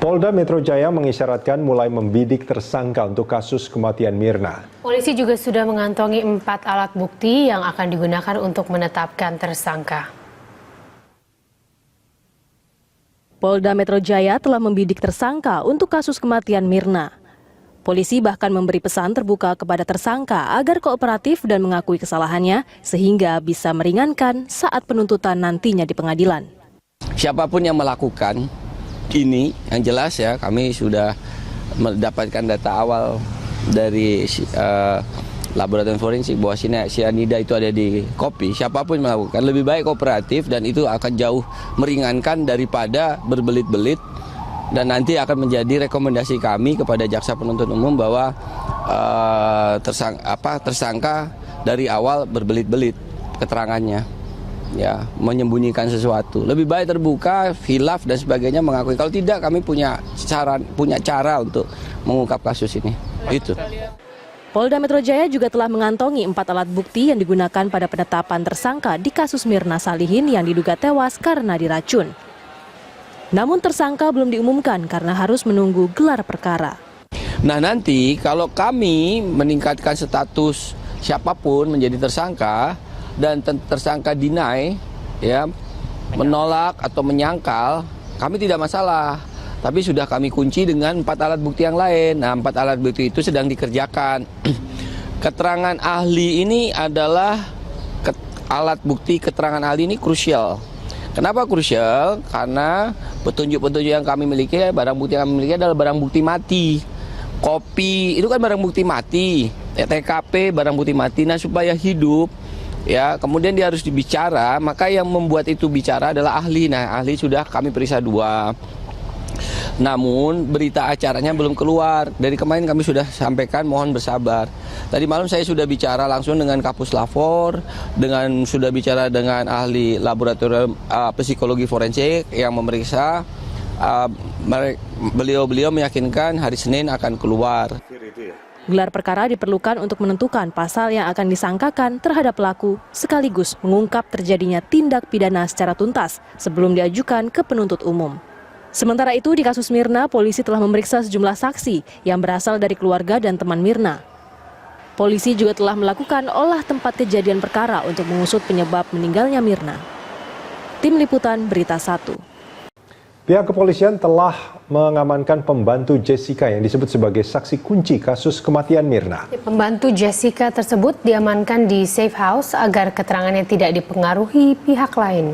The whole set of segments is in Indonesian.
Polda Metro Jaya mengisyaratkan mulai membidik tersangka untuk kasus kematian Mirna. Polisi juga sudah mengantongi 4 alat bukti yang akan digunakan untuk menetapkan tersangka. Polda Metro Jaya telah membidik tersangka untuk kasus kematian Mirna. Polisi bahkan memberi pesan terbuka kepada tersangka agar kooperatif dan mengakui kesalahannya sehingga bisa meringankan saat penuntutan nantinya di pengadilan. Siapapun yang melakukan ini, yang jelas ya, kami sudah mendapatkan data awal dari laboratorium forensik bahwa sianida itu ada di kopi. Siapapun melakukan, lebih baik kooperatif dan itu akan jauh meringankan daripada berbelit-belit. Dan nanti akan menjadi rekomendasi kami kepada jaksa penuntut umum bahwa tersangka dari awal berbelit-belit keterangannya, ya, menyembunyikan sesuatu. Lebih baik terbuka, khilaf dan sebagainya, mengakui. Kalau tidak, kami punya cara untuk mengungkap kasus ini. Itu. Polda Metro Jaya juga telah mengantongi 4 alat bukti yang digunakan pada penetapan tersangka di kasus Mirna Salihin yang diduga tewas karena diracun. Namun tersangka belum diumumkan karena harus menunggu gelar perkara. Nah, nanti kalau kami meningkatkan status siapapun menjadi tersangka dan tersangka deny, ya, menolak atau menyangkal, kami tidak masalah. Tapi sudah kami kunci dengan 4 alat bukti yang lain. Nah, 4 alat bukti itu sedang dikerjakan. Keterangan ahli ini adalah alat bukti keterangan ahli ini krusial. Kenapa krusial? Karena petunjuk-petunjuk yang kami miliki, barang bukti yang kami miliki adalah barang bukti mati. Kopi itu kan barang bukti mati, TKP barang bukti mati. Nah, supaya hidup, ya, kemudian dia harus dibicara, maka yang membuat itu bicara adalah ahli. Nah, ahli sudah kami periksa 2. Namun berita acaranya belum keluar. Dari kemarin kami sudah sampaikan, mohon bersabar. Tadi malam saya sudah bicara langsung dengan Kapus Lafor, sudah bicara dengan ahli laboratorium psikologi forensik yang memeriksa. Beliau meyakinkan hari Senin akan keluar. Gelar perkara diperlukan untuk menentukan pasal yang akan disangkakan terhadap pelaku, sekaligus mengungkap terjadinya tindak pidana secara tuntas sebelum diajukan ke penuntut umum. Sementara itu, di kasus Mirna, polisi telah memeriksa sejumlah saksi yang berasal dari keluarga dan teman Mirna. Polisi juga telah melakukan olah tempat kejadian perkara untuk mengusut penyebab meninggalnya Mirna. Tim Liputan Berita 1. Pihak kepolisian telah mengamankan pembantu Jessica yang disebut sebagai saksi kunci kasus kematian Mirna. Pembantu Jessica tersebut diamankan di safe house agar keterangannya tidak dipengaruhi pihak lain.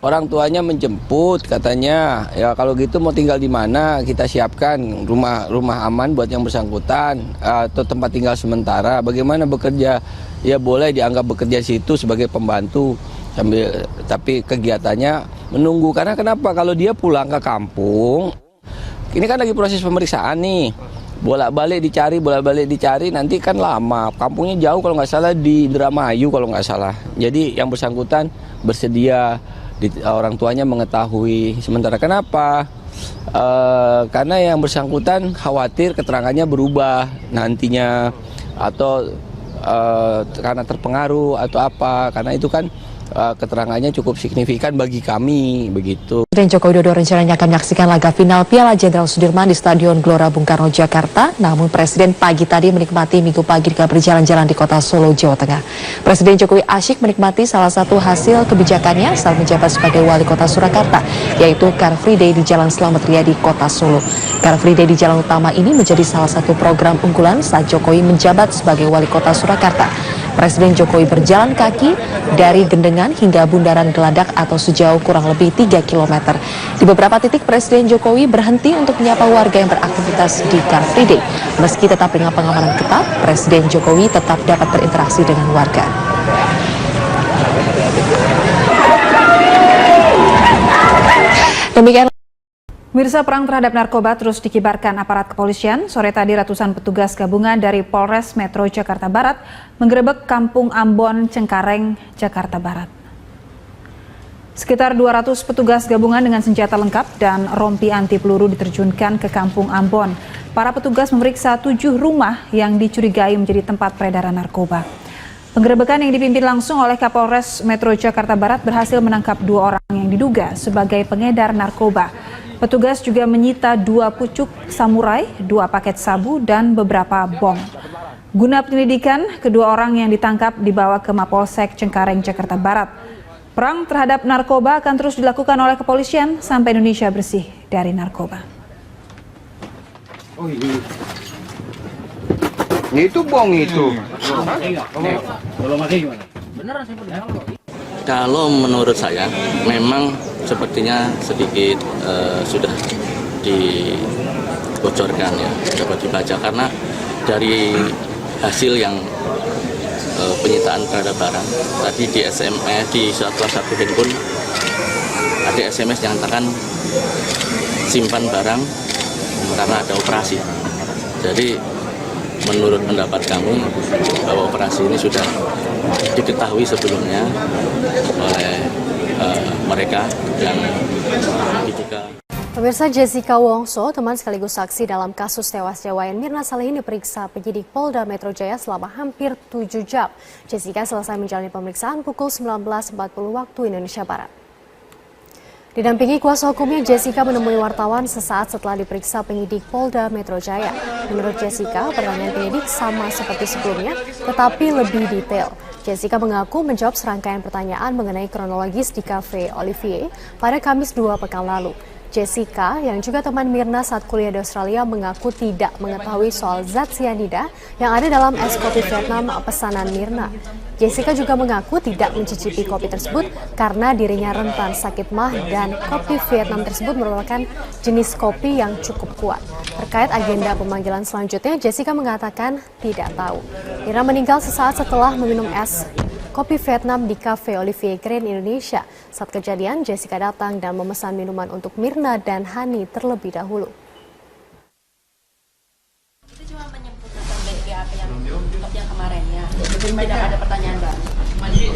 Orang tuanya menjemput, katanya, ya kalau gitu mau tinggal di mana, kita siapkan rumah aman buat yang bersangkutan atau tempat tinggal sementara. Bagaimana bekerja? Ya boleh dianggap bekerja di situ sebagai pembantu, tapi kegiatannya menunggu. Karena kenapa? Kalau dia pulang ke kampung, ini kan lagi proses pemeriksaan nih, bolak-balik dicari, nanti kan lama. Kampungnya jauh kalau nggak salah di Indramayu kalau nggak salah. Jadi yang bersangkutan bersedia. Orang tuanya mengetahui. Sementara kenapa? Karena yang bersangkutan khawatir keterangannya berubah nantinya, atau karena terpengaruh atau apa. Karena itu kan keterangannya cukup signifikan bagi kami, begitu. Presiden Joko Widodo rencananya akan menyaksikan laga final Piala Jenderal Sudirman di Stadion Gelora Bung Karno, Jakarta. Namun Presiden pagi tadi menikmati minggu pagi dengan berjalan-jalan di kota Solo, Jawa Tengah. Presiden Jokowi asyik menikmati salah satu hasil kebijakannya saat menjabat sebagai Wali Kota Surakarta, yaitu Car Free Day di Jalan Slamet Riyadi, Kota Solo. Car Free Day di jalan utama ini menjadi salah satu program unggulan saat Jokowi menjabat sebagai Wali Kota Surakarta. Presiden Jokowi berjalan kaki dari Gendengan hingga Bundaran Geladak atau sejauh kurang lebih 3 km. Di beberapa titik Presiden Jokowi berhenti untuk menyapa warga yang beraktivitas di Car Free Day. Meski tetap dengan pengamanan ketat, Presiden Jokowi tetap dapat berinteraksi dengan warga. Demikian. Pemirsa, perang terhadap narkoba terus dikibarkan aparat kepolisian. Sore tadi ratusan petugas gabungan dari Polres Metro Jakarta Barat menggerebek Kampung Ambon, Cengkareng, Jakarta Barat. Sekitar 200 petugas gabungan dengan senjata lengkap dan rompi anti peluru diterjunkan ke Kampung Ambon. Para petugas memeriksa 7 rumah yang dicurigai menjadi tempat peredaran narkoba. Penggerebekan yang dipimpin langsung oleh Kapolres Metro Jakarta Barat berhasil menangkap 2 orang yang diduga sebagai pengedar narkoba. Petugas juga menyita 2 pucuk samurai, 2 paket sabu, dan beberapa bom. Guna penyelidikan, kedua orang yang ditangkap dibawa ke Mapolsek Cengkareng, Jakarta Barat. Perang terhadap narkoba akan terus dilakukan oleh kepolisian sampai Indonesia bersih dari narkoba. Oh iya. Itu bong itu. Kalau menurut saya memang sepertinya sedikit sudah dibocorkan ya, dapat dibaca karena dari hasil yang penyitaan terhadap barang tadi di SMS di salah satu handphone ada SMS yang mengatakan simpan barang karena ada operasi. Jadi menurut pendapat kami bahwa operasi ini sudah diketahui sebelumnya oleh mereka dan juga. Pemirsa, Jessica Wongso, teman sekaligus saksi dalam kasus tewasnya Wayan Mirna Salihin diperiksa penyidik Polda Metro Jaya selama hampir 7 jam. Jessica selesai menjalani pemeriksaan pukul 19.40 waktu Indonesia Barat. Didampingi kuasa hukumnya, Jessica menemui wartawan sesaat setelah diperiksa penyidik Polda Metro Jaya. Menurut Jessica, pertanyaan penyidik sama seperti sebelumnya, tetapi lebih detail. Jessica mengaku menjawab serangkaian pertanyaan mengenai kronologis di Cafe Olivier pada Kamis 2 pekan lalu. Jessica, yang juga teman Mirna saat kuliah di Australia, mengaku tidak mengetahui soal zat sianida yang ada dalam es kopi Vietnam pesanan Mirna. Jessica juga mengaku tidak mencicipi kopi tersebut karena dirinya rentan sakit mah dan kopi Vietnam tersebut merupakan jenis kopi yang cukup kuat. Terkait agenda pemanggilan selanjutnya, Jessica mengatakan tidak tahu. Mirna meninggal sesaat setelah meminum es kopi Vietnam di Cafe Olivier Grand Indonesia. Saat kejadian, Jessica datang dan memesan minuman untuk Mirna dan Hani terlebih dahulu. Itu cuma menyebut tentang BAP yang kemarin ya. Tidak ada pertanyaan baru.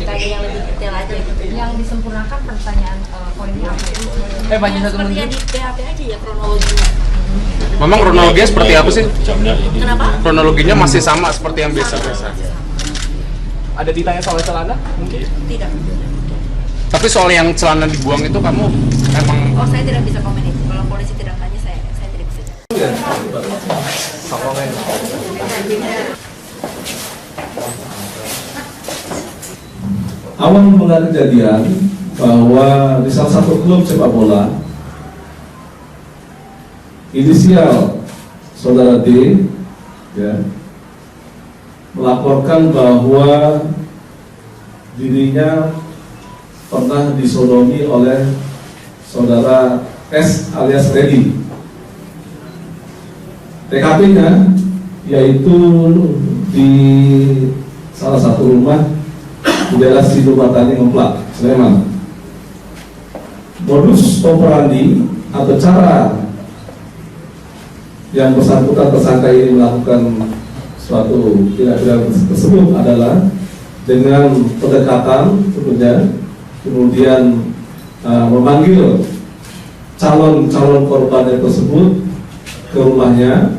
Kayak yang lebih detail aja gitu. Yang disempurnakan pertanyaan poinnya apa itu? Seperti yang di BAP aja ya kronologinya. Memang kronologinya seperti apa sih? Kenapa? Kronologinya masih sama seperti yang biasa-biasa. Ada ditanya soal celana mungkin? Tidak. Tapi soal yang celana dibuang itu kamu emang... Oh, saya tidak bisa komen itu. Kalau polisi tidak tanya, saya tidak bisa. Awal mula kejadian bahwa di salah satu klub sepak bola, inisial saudara D ya, melaporkan bahwa dirinya pernah disodomi oleh saudara S alias Reddy. TKP-nya yaitu di salah satu rumah di daerah Sidobatani Ngeplak, Sleman. Modus operandi atau cara yang bersangkutan tersangka ini melakukan suatu tindak pidana tersebut adalah dengan pendekatan tentunya, kemudian memanggil calon korban tersebut ke rumahnya,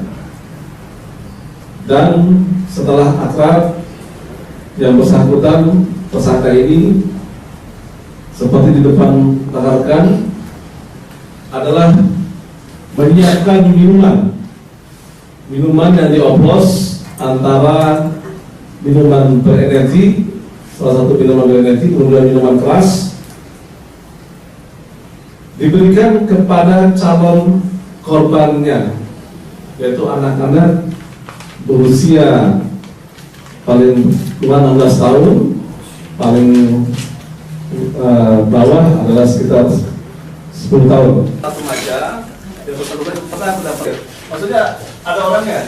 dan setelah akrab yang bersangkutan tersangka ini seperti di depan rekan adalah menyiapkan minuman yang dioplos antara minuman berenergi, salah satu minuman berenergi, kemudian minuman keras, diberikan kepada calon korbannya, yaitu anak-anak berusia paling tua 16 tahun, paling bawah adalah sekitar 10 tahun. Satu aja, pernah mendapat. Maksudnya ada orangnya.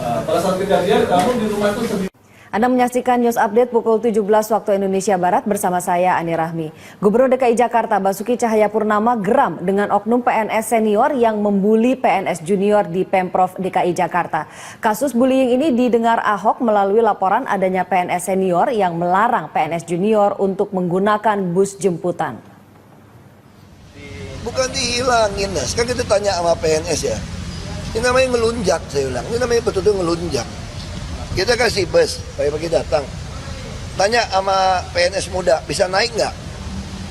Pada saat kejadian kamu di rumah itu sendiri. Anda menyaksikan News Update pukul 17 waktu Indonesia Barat bersama saya Ani Rahmi. Gubernur DKI Jakarta Basuki Cahayapurnama geram dengan oknum PNS senior yang membuli PNS junior di Pemprov DKI Jakarta. Kasus bullying ini didengar Ahok melalui laporan adanya PNS senior yang melarang PNS junior untuk menggunakan bus jemputan. Bukan dihilangin, nah. Sekarang kita tanya sama PNS ya. Ini namanya ngelunjak, saya ulang. Ini namanya betul-betul ngelunjak. Kita kasih bus, pagi-pagi datang. Tanya sama PNS muda, bisa naik nggak?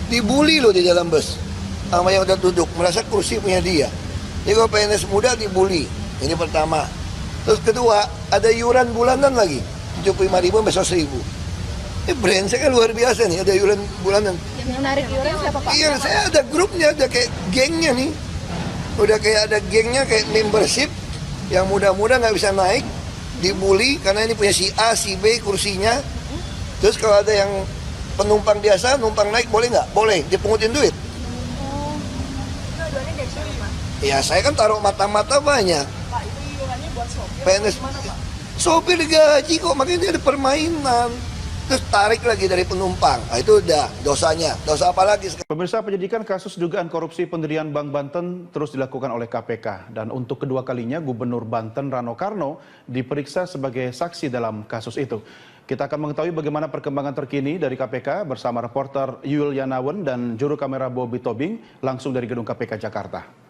Dibully loh di dalam bus. sama yang udah duduk, merasa kursi punya dia. Jadi kalau PNS muda dibully, ini pertama. Terus kedua, ada iuran bulanan lagi, 75.000 sampai 100.000. Brengsek kan luar biasa nih, ada iuran bulanan. Yang menarik iuran siapa Pak? Iya, saya ada grupnya, ada kayak gengnya nih. Udah kayak ada gengnya, kayak membership. Yang muda-muda nggak bisa naik, dibully karena ini punya si A, si B kursinya. Terus kalau ada yang penumpang biasa, numpang naik boleh nggak? Boleh, dipungutin duit. Ya saya kan taruh mata-mata banyak. Pak, itu iurannya buat sopir. PNS, sopir gaji kok, makanya ini ada permainan. Terus tarik lagi dari penumpang, nah, itu udah dosanya. Dosa apa lagi? Pemirsa, penyidikan kasus dugaan korupsi pendirian Bank Banten terus dilakukan oleh KPK. Dan untuk kedua kalinya Gubernur Banten Rano Karno diperiksa sebagai saksi dalam kasus itu. Kita akan mengetahui bagaimana perkembangan terkini dari KPK bersama reporter Yul Yanawan dan juru kamera Bobby Tobing langsung dari gedung KPK Jakarta.